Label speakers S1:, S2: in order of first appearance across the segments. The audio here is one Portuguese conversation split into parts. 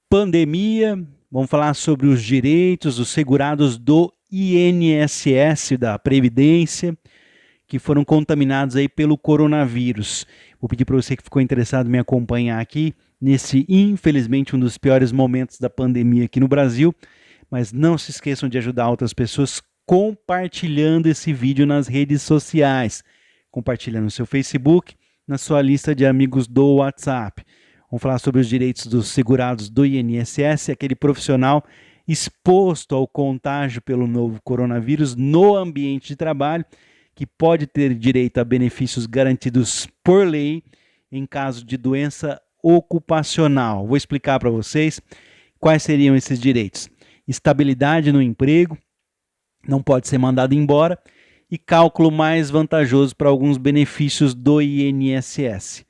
S1: Pandemia, vamos falar sobre os direitos dos segurados do INSS, da Previdência, que foram contaminados aí pelo coronavírus. Vou pedir para você que ficou interessado em me acompanhar aqui, nesse, infelizmente, um dos piores momentos da pandemia aqui no Brasil, mas não se esqueçam de ajudar outras pessoas compartilhando esse vídeo nas redes sociais, compartilhando no seu Facebook, na sua lista de amigos do WhatsApp. Vamos falar sobre os direitos dos segurados do INSS, aquele profissional exposto ao contágio pelo novo coronavírus no ambiente de trabalho, que pode ter direito a benefícios garantidos por lei em caso de doença ocupacional. Vou explicar para vocês quais seriam esses direitos. Estabilidade no emprego, não pode ser mandado embora, e cálculo mais vantajoso para alguns benefícios do INSS.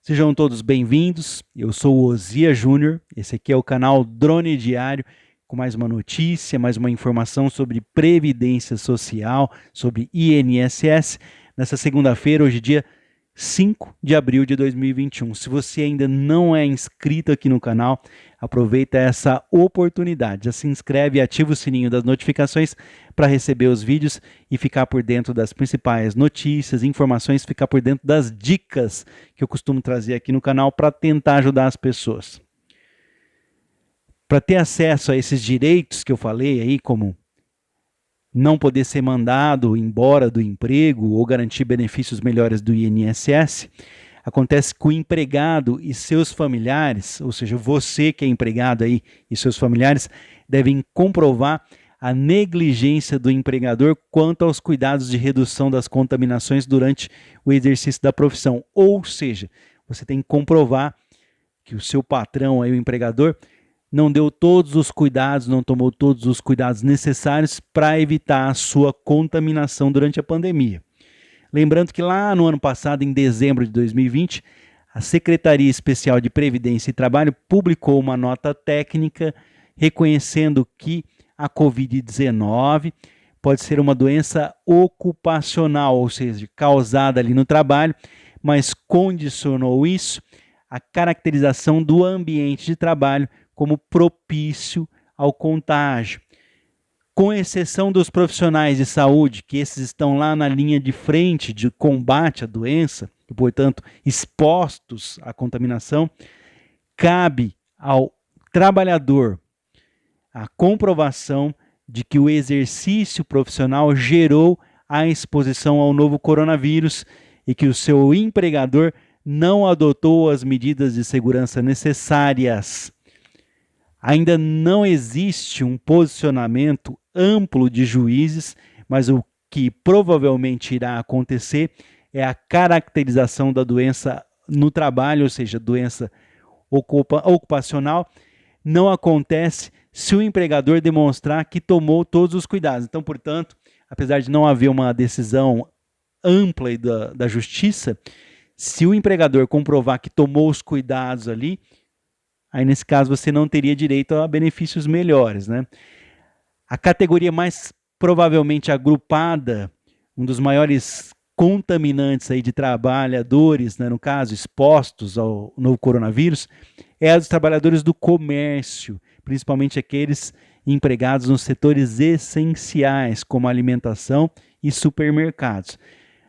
S1: Sejam todos bem-vindos, eu sou o Ozia Júnior, esse aqui é o canal Drone Diário, com mais uma notícia, mais uma informação sobre Previdência Social, sobre INSS, nessa segunda-feira, hoje dia 5 de abril de 2021. Se você ainda não é inscrito aqui no canal, aproveita essa oportunidade, já se inscreve e ativa o sininho das notificações para receber os vídeos e ficar por dentro das principais notícias, informações, ficar por dentro das dicas que eu costumo trazer aqui no canal para tentar ajudar as pessoas. Para ter acesso a esses direitos que eu falei aí, como não poder ser mandado embora do emprego ou garantir benefícios melhores do INSS, acontece que o empregado e seus familiares, ou seja, você que é empregado aí e seus familiares, devem comprovar a negligência do empregador quanto aos cuidados de redução das contaminações durante o exercício da profissão. Ou seja, você tem que comprovar que o seu patrão, aí, o empregador, não deu todos os cuidados, não tomou todos os cuidados necessários para evitar a sua contaminação durante a pandemia. Lembrando que lá no ano passado, em dezembro de 2020, a Secretaria Especial de Previdência e Trabalho publicou uma nota técnica reconhecendo que a Covid-19 pode ser uma doença ocupacional, ou seja, causada ali no trabalho, mas condicionou isso à caracterização do ambiente de trabalho como propício ao contágio. Com exceção dos profissionais de saúde, que esses estão lá na linha de frente de combate à doença, e, portanto, expostos à contaminação, cabe ao trabalhador a comprovação de que o exercício profissional gerou a exposição ao novo coronavírus e que o seu empregador não adotou as medidas de segurança necessárias. Ainda não existe um posicionamento amplo de juízes, mas o que provavelmente irá acontecer é a caracterização da doença no trabalho, ou seja, doença ocupacional, não acontece se o empregador demonstrar que tomou todos os cuidados. Então, portanto, apesar de não haver uma decisão ampla da justiça, se o empregador comprovar que tomou os cuidados ali, aí nesse caso você não teria direito a benefícios melhores, né? A categoria mais provavelmente agrupada, um dos maiores contaminantes aí de trabalhadores, né, no caso, expostos ao novo coronavírus, é a dos trabalhadores do comércio, principalmente aqueles empregados nos setores essenciais, como alimentação e supermercados.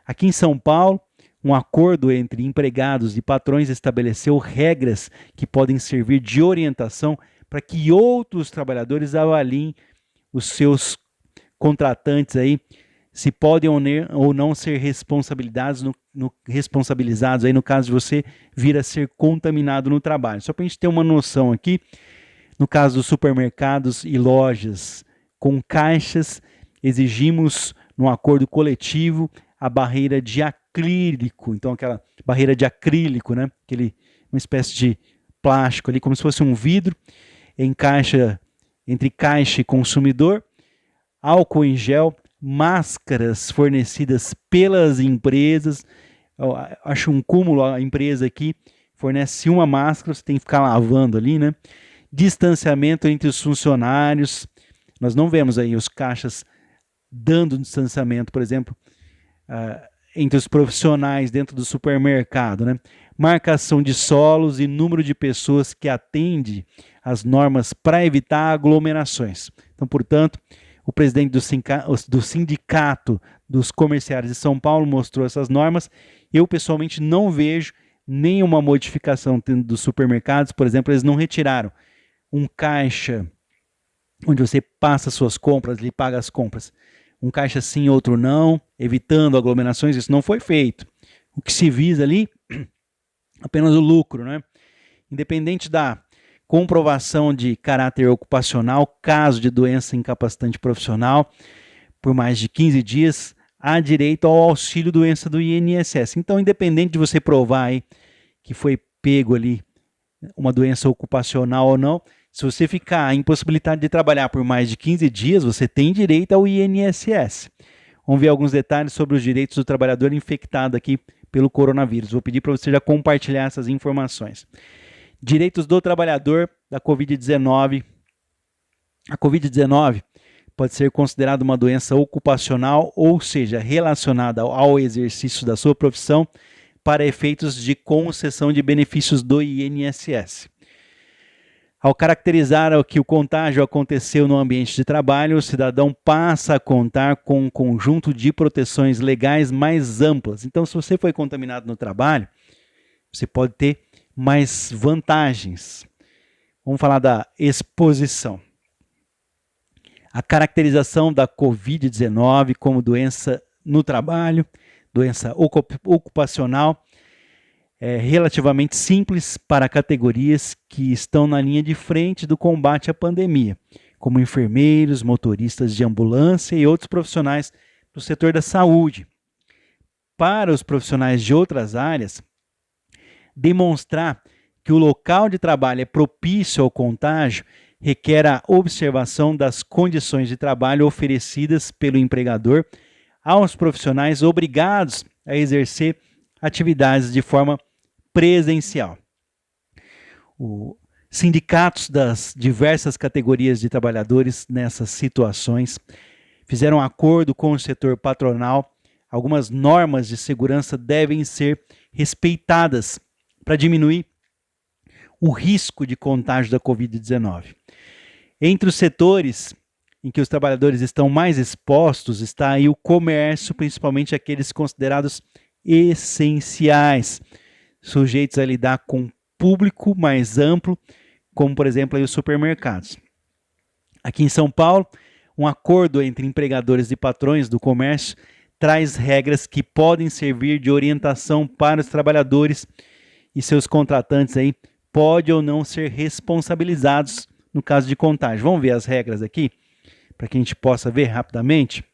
S1: Aqui em São Paulo, um acordo entre empregados e patrões estabeleceu regras que podem servir de orientação para que outros trabalhadores avaliem os seus contratantes aí, se podem ou não ser responsabilizados aí no caso de você vir a ser contaminado no trabalho. Só para a gente ter uma noção aqui, no caso dos supermercados e lojas com caixas, exigimos no acordo coletivo a barreira de acrílico, então aquela barreira de acrílico, né? Uma espécie de plástico ali, como se fosse um vidro, encaixa entre caixa e consumidor, álcool em gel, máscaras fornecidas pelas empresas. Eu acho um cúmulo, a empresa aqui fornece uma máscara, você tem que ficar lavando ali, né? Distanciamento entre os funcionários, nós não vemos aí os caixas dando distanciamento, por exemplo, entre os profissionais dentro do supermercado, né? Marcação de solos e número de pessoas que atende as normas para evitar aglomerações. Então, portanto, o presidente do Sindicato dos Comerciários de São Paulo mostrou essas normas. Eu, pessoalmente, não vejo nenhuma modificação dos supermercados. Por exemplo, eles não retiraram um caixa onde você passa suas compras, lhe paga as compras. Um caixa sim, outro não, evitando aglomerações. Isso não foi feito. O que se visa ali, apenas o lucro, né? Independente da comprovação de caráter ocupacional, caso de doença incapacitante profissional, por mais de 15 dias, há direito ao auxílio doença do INSS. Então, independente de você provar aí que foi pego ali uma doença ocupacional ou não, se você ficar impossibilitado de trabalhar por mais de 15 dias, você tem direito ao INSS. Vamos ver alguns detalhes sobre os direitos do trabalhador infectado aqui pelo coronavírus. Vou pedir para você já compartilhar essas informações. Direitos do trabalhador da Covid-19. A Covid-19 pode ser considerada uma doença ocupacional, ou seja, relacionada ao exercício da sua profissão para efeitos de concessão de benefícios do INSS. Ao caracterizar que o contágio aconteceu no ambiente de trabalho, o cidadão passa a contar com um conjunto de proteções legais mais amplas. Então, se você foi contaminado no trabalho, você pode ter mais vantagens. Vamos falar da exposição. A caracterização da Covid-19 como doença no trabalho, doença ocupacional, é relativamente simples para categorias que estão na linha de frente do combate à pandemia, como enfermeiros, motoristas de ambulância e outros profissionais do setor da saúde. Para os profissionais de outras áreas, demonstrar que o local de trabalho é propício ao contágio requer a observação das condições de trabalho oferecidas pelo empregador aos profissionais obrigados a exercer atividades de forma presencial. Os sindicatos das diversas categorias de trabalhadores nessas situações fizeram acordo com o setor patronal. Algumas normas de segurança devem ser respeitadas para diminuir o risco de contágio da Covid-19. Entre os setores em que os trabalhadores estão mais expostos está aí o comércio, principalmente aqueles considerados essenciais, sujeitos a lidar com público mais amplo, como por exemplo aí os supermercados. Aqui em São Paulo, um acordo entre empregadores e patrões do comércio traz regras que podem servir de orientação para os trabalhadores e seus contratantes aí pode ou não ser responsabilizados no caso de contágio. Vamos ver as regras aqui, para que a gente possa ver rapidamente.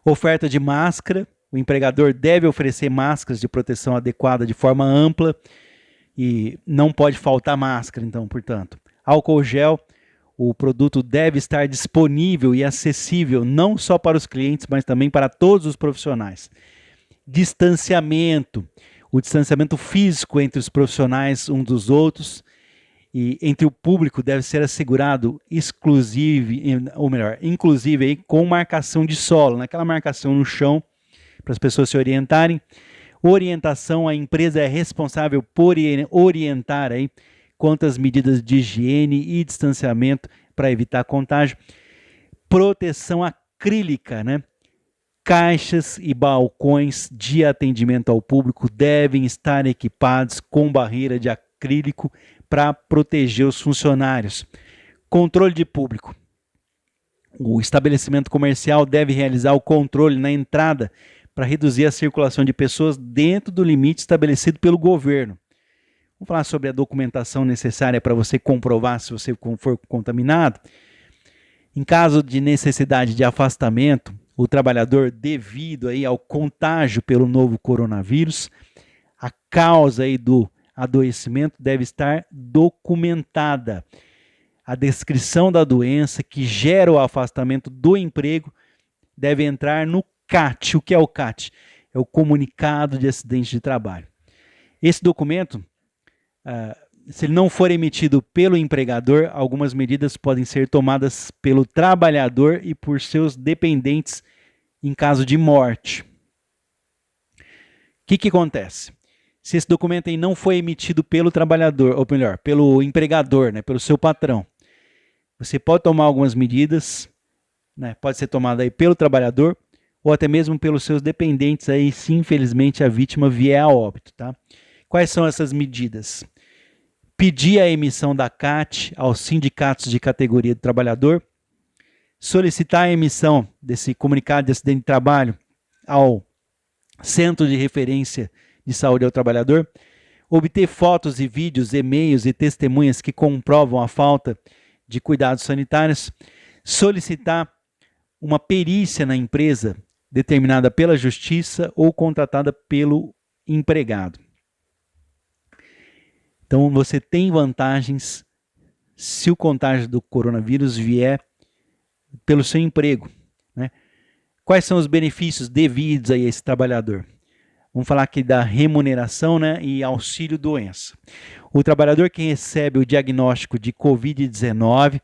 S1: Oferta de máscara. O empregador deve oferecer máscaras de proteção adequada de forma ampla e não pode faltar máscara, então, portanto. Álcool gel. O produto deve estar disponível e acessível não só para os clientes, mas também para todos os profissionais. Distanciamento. O distanciamento físico entre os profissionais uns dos outros e entre o público deve ser assegurado inclusive aí, com marcação de solo, naquela marcação no chão, para as pessoas se orientarem. Orientação, a empresa é responsável por orientar aí quanto às medidas de higiene e distanciamento para evitar contágio. Proteção acrílica, né? Caixas e balcões de atendimento ao público devem estar equipados com barreira de acrílico para proteger os funcionários. Controle de público. O estabelecimento comercial deve realizar o controle na entrada para reduzir a circulação de pessoas dentro do limite estabelecido pelo governo. Vamos falar sobre a documentação necessária para você comprovar se você for contaminado. Em caso de necessidade de afastamento, o trabalhador, devido aí ao contágio pelo novo coronavírus, a causa aí do adoecimento deve estar documentada. A descrição da doença que gera o afastamento do emprego deve entrar no CAT. O que é o CAT? É o Comunicado de Acidente de Trabalho. Esse documento, se ele não for emitido pelo empregador, algumas medidas podem ser tomadas pelo trabalhador e por seus dependentes em caso de morte. O que acontece? Se esse documento aí não foi emitido pelo trabalhador, ou melhor, pelo empregador, né, pelo seu patrão, você pode tomar algumas medidas, né, pode ser tomada aí pelo trabalhador ou até mesmo pelos seus dependentes aí, se infelizmente a vítima vier a óbito, tá? Quais são essas medidas? Pedir a emissão da CAT aos sindicatos de categoria do trabalhador, solicitar a emissão desse comunicado de acidente de trabalho ao Centro de Referência de Saúde ao Trabalhador, obter fotos e vídeos, e-mails e testemunhas que comprovam a falta de cuidados sanitários, solicitar uma perícia na empresa determinada pela justiça ou contratada pelo empregado. Então, você tem vantagens se o contágio do coronavírus vier pelo seu emprego, né? Quais são os benefícios devidos a esse trabalhador? Vamos falar aqui da remuneração, né, e auxílio-doença. O trabalhador que recebe o diagnóstico de Covid-19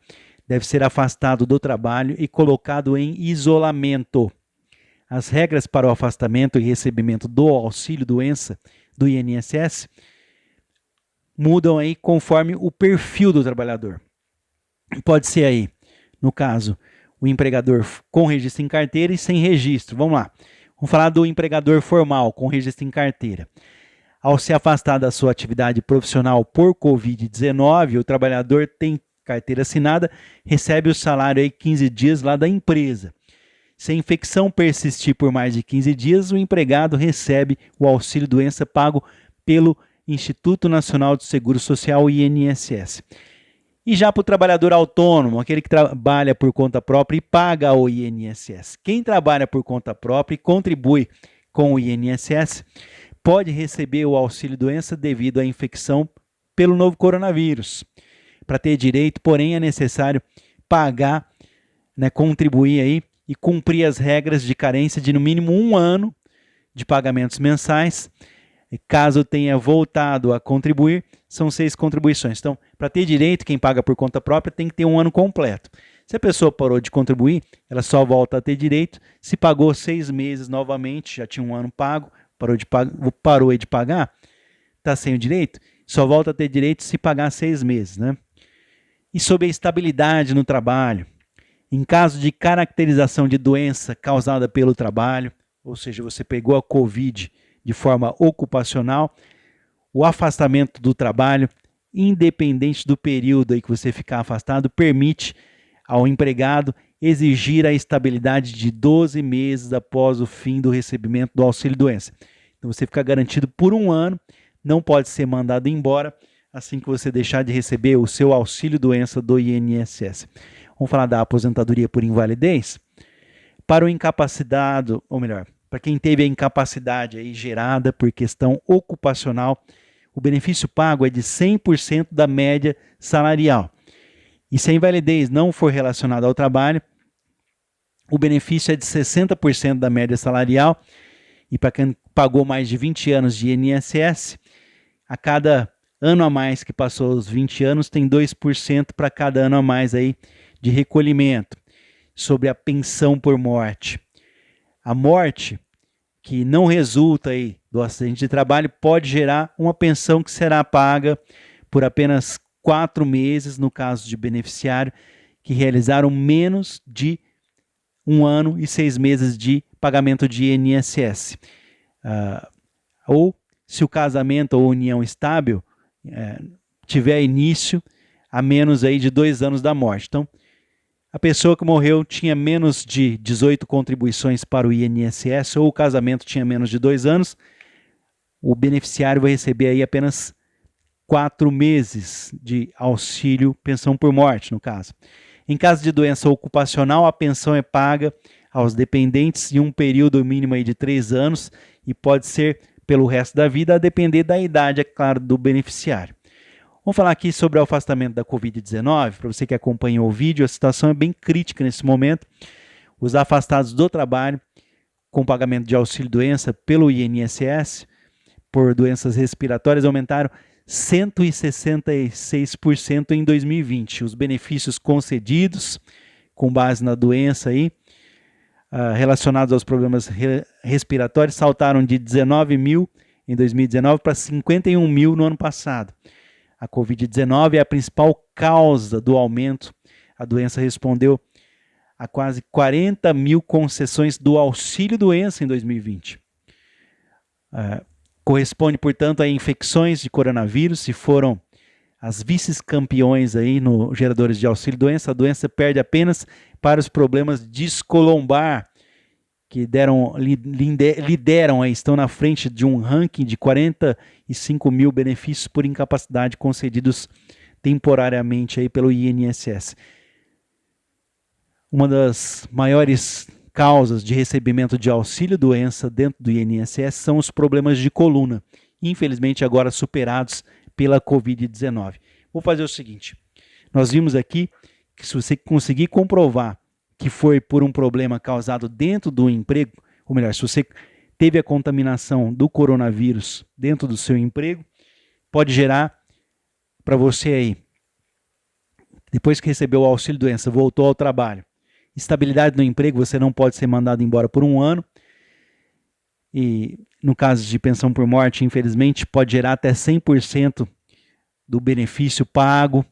S1: deve ser afastado do trabalho e colocado em isolamento. As regras para o afastamento e recebimento do auxílio-doença do INSS mudam aí conforme o perfil do trabalhador. Pode ser aí, no caso, o empregador com registro em carteira e sem registro. Vamos lá. Vamos falar do empregador formal, com registro em carteira. Ao se afastar da sua atividade profissional por Covid-19, o trabalhador tem carteira assinada, recebe o salário aí 15 dias lá da empresa. Se a infecção persistir por mais de 15 dias, o empregado recebe o auxílio-doença pago pelo Instituto Nacional de Seguro Social, INSS. E já para o trabalhador autônomo, aquele que trabalha por conta própria e paga o INSS. Quem trabalha por conta própria e contribui com o INSS pode receber o auxílio-doença devido à infecção pelo novo coronavírus. Para ter direito, porém, é necessário pagar, né, contribuir aí e cumprir as regras de carência de no mínimo 1 ano de pagamentos mensais. E caso tenha voltado a contribuir, são 6 contribuições. Então, para ter direito, quem paga por conta própria tem que ter 1 ano completo. Se a pessoa parou de contribuir, ela só volta a ter direito se pagou 6 meses novamente, já tinha 1 ano pago, parou de pagar, está sem o direito, só volta a ter direito se pagar 6 meses, né? E sobre a estabilidade no trabalho, em caso de caracterização de doença causada pelo trabalho, ou seja, você pegou a Covid de forma ocupacional, o afastamento do trabalho, independente do período aí que você ficar afastado, permite ao empregado exigir a estabilidade de 12 meses após o fim do recebimento do auxílio-doença. Então você fica garantido por 1 ano, não pode ser mandado embora assim que você deixar de receber o seu auxílio-doença do INSS. Vamos falar da aposentadoria por invalidez? Para o incapacitado, ou melhor, para quem teve a incapacidade aí gerada por questão ocupacional, o benefício pago é de 100% da média salarial. E se a invalidez não for relacionada ao trabalho, o benefício é de 60% da média salarial. E para quem pagou mais de 20 anos de INSS, a cada ano a mais que passou os 20 anos, tem 2% para cada ano a mais aí de recolhimento. Sobre a pensão por morte. A morte que não resulta aí do acidente de trabalho pode gerar uma pensão que será paga por apenas 4 meses, no caso de beneficiário que realizaram menos de 1 ano e 6 meses de pagamento de INSS. Ou se o casamento ou união estável tiver início a menos aí de 2 anos da morte. Então, a pessoa que morreu tinha menos de 18 contribuições para o INSS ou o casamento tinha menos de 2 anos, o beneficiário vai receber aí apenas 4 meses de auxílio pensão por morte, no caso. Em caso de doença ocupacional, a pensão é paga aos dependentes em um período mínimo aí de 3 anos e pode ser pelo resto da vida, a depender da idade, é claro, do beneficiário. Vamos falar aqui sobre o afastamento da Covid-19. Para você que acompanhou o vídeo, a situação é bem crítica nesse momento. Os afastados do trabalho com pagamento de auxílio-doença pelo INSS por doenças respiratórias aumentaram 166% em 2020. Os benefícios concedidos com base na doença aí, relacionados aos problemas respiratórios saltaram de 19 mil em 2019 para 51 mil no ano passado. A Covid-19 é a principal causa do aumento. A doença respondeu a quase 40 mil concessões do auxílio-doença em 2020. Corresponde, portanto, a infecções de coronavírus. Se foram as vice-campeões aí no geradores de auxílio-doença, a doença perde apenas para os problemas descolombar, que lideram aí, estão na frente de um ranking de 45 mil benefícios por incapacidade concedidos temporariamente aí pelo INSS. Uma das maiores causas de recebimento de auxílio-doença dentro do INSS são os problemas de coluna, infelizmente agora superados pela Covid-19. Vou fazer o seguinte, nós vimos aqui que se você conseguir comprovar que foi por um problema causado dentro do emprego, ou melhor, se você teve a contaminação do coronavírus dentro do seu emprego, pode gerar para você aí, depois que recebeu o auxílio-doença, voltou ao trabalho, estabilidade no emprego, você não pode ser mandado embora por 1 ano, e no caso de pensão por morte, infelizmente, pode gerar até 100% do benefício pago,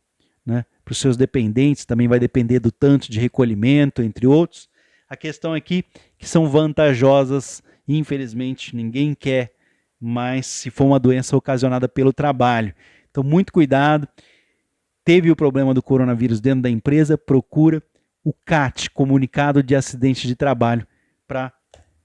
S1: né, para os seus dependentes, também vai depender do tanto de recolhimento, entre outros. A questão aqui é que são vantajosas, infelizmente, ninguém quer, mas se for uma doença ocasionada pelo trabalho. Então, muito cuidado. Teve o problema do coronavírus dentro da empresa, procura o CAT, Comunicado de Acidente de Trabalho, para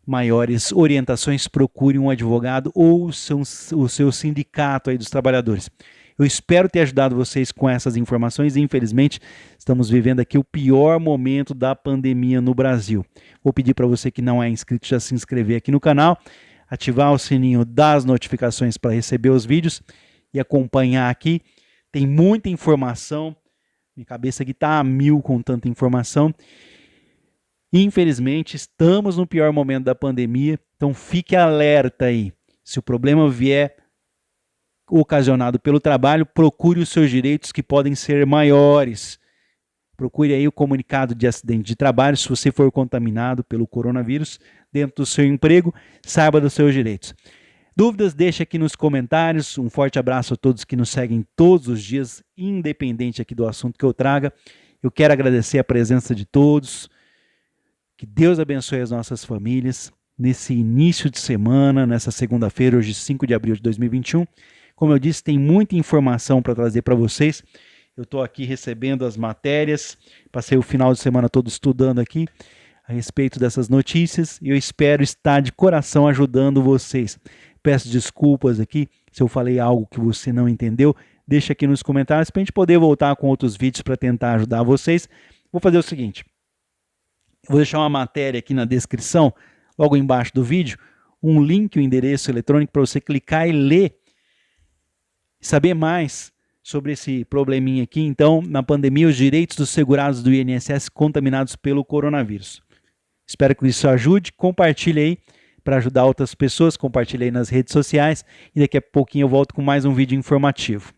S1: maiores orientações, procure um advogado ou o seu sindicato aí dos trabalhadores. Eu espero ter ajudado vocês com essas informações. Infelizmente, estamos vivendo aqui o pior momento da pandemia no Brasil. Vou pedir para você que não é inscrito já se inscrever aqui no canal, ativar o sininho das notificações para receber os vídeos e acompanhar aqui. Tem muita informação, minha cabeça aqui está a mil com tanta informação. Infelizmente, estamos no pior momento da pandemia, então fique alerta aí. Se o problema vier ocasionado pelo trabalho, procure os seus direitos que podem ser maiores. Procure aí o comunicado de acidente de trabalho, se você for contaminado pelo coronavírus dentro do seu emprego, saiba dos seus direitos. Dúvidas, deixa aqui nos comentários. Um forte abraço a todos que nos seguem todos os dias, independente aqui do assunto que eu traga. Eu quero agradecer a presença de todos. Que Deus abençoe as nossas famílias nesse início de semana, nessa segunda-feira, hoje 5 de abril de 2021. Como eu disse, tem muita informação para trazer para vocês. Eu estou aqui recebendo as matérias, passei o final de semana todo estudando aqui a respeito dessas notícias e eu espero estar de coração ajudando vocês. Peço desculpas aqui se eu falei algo que você não entendeu. Deixa aqui nos comentários para a gente poder voltar com outros vídeos para tentar ajudar vocês. Vou fazer o seguinte, vou deixar uma matéria aqui na descrição, logo embaixo do vídeo, um link, um endereço eletrônico para você clicar e ler, saber mais sobre esse probleminha aqui. Então, na pandemia, os direitos dos segurados do INSS contaminados pelo coronavírus. Espero que isso ajude. Compartilhe aí para ajudar outras pessoas. Compartilhe aí nas redes sociais. E daqui a pouquinho eu volto com mais um vídeo informativo.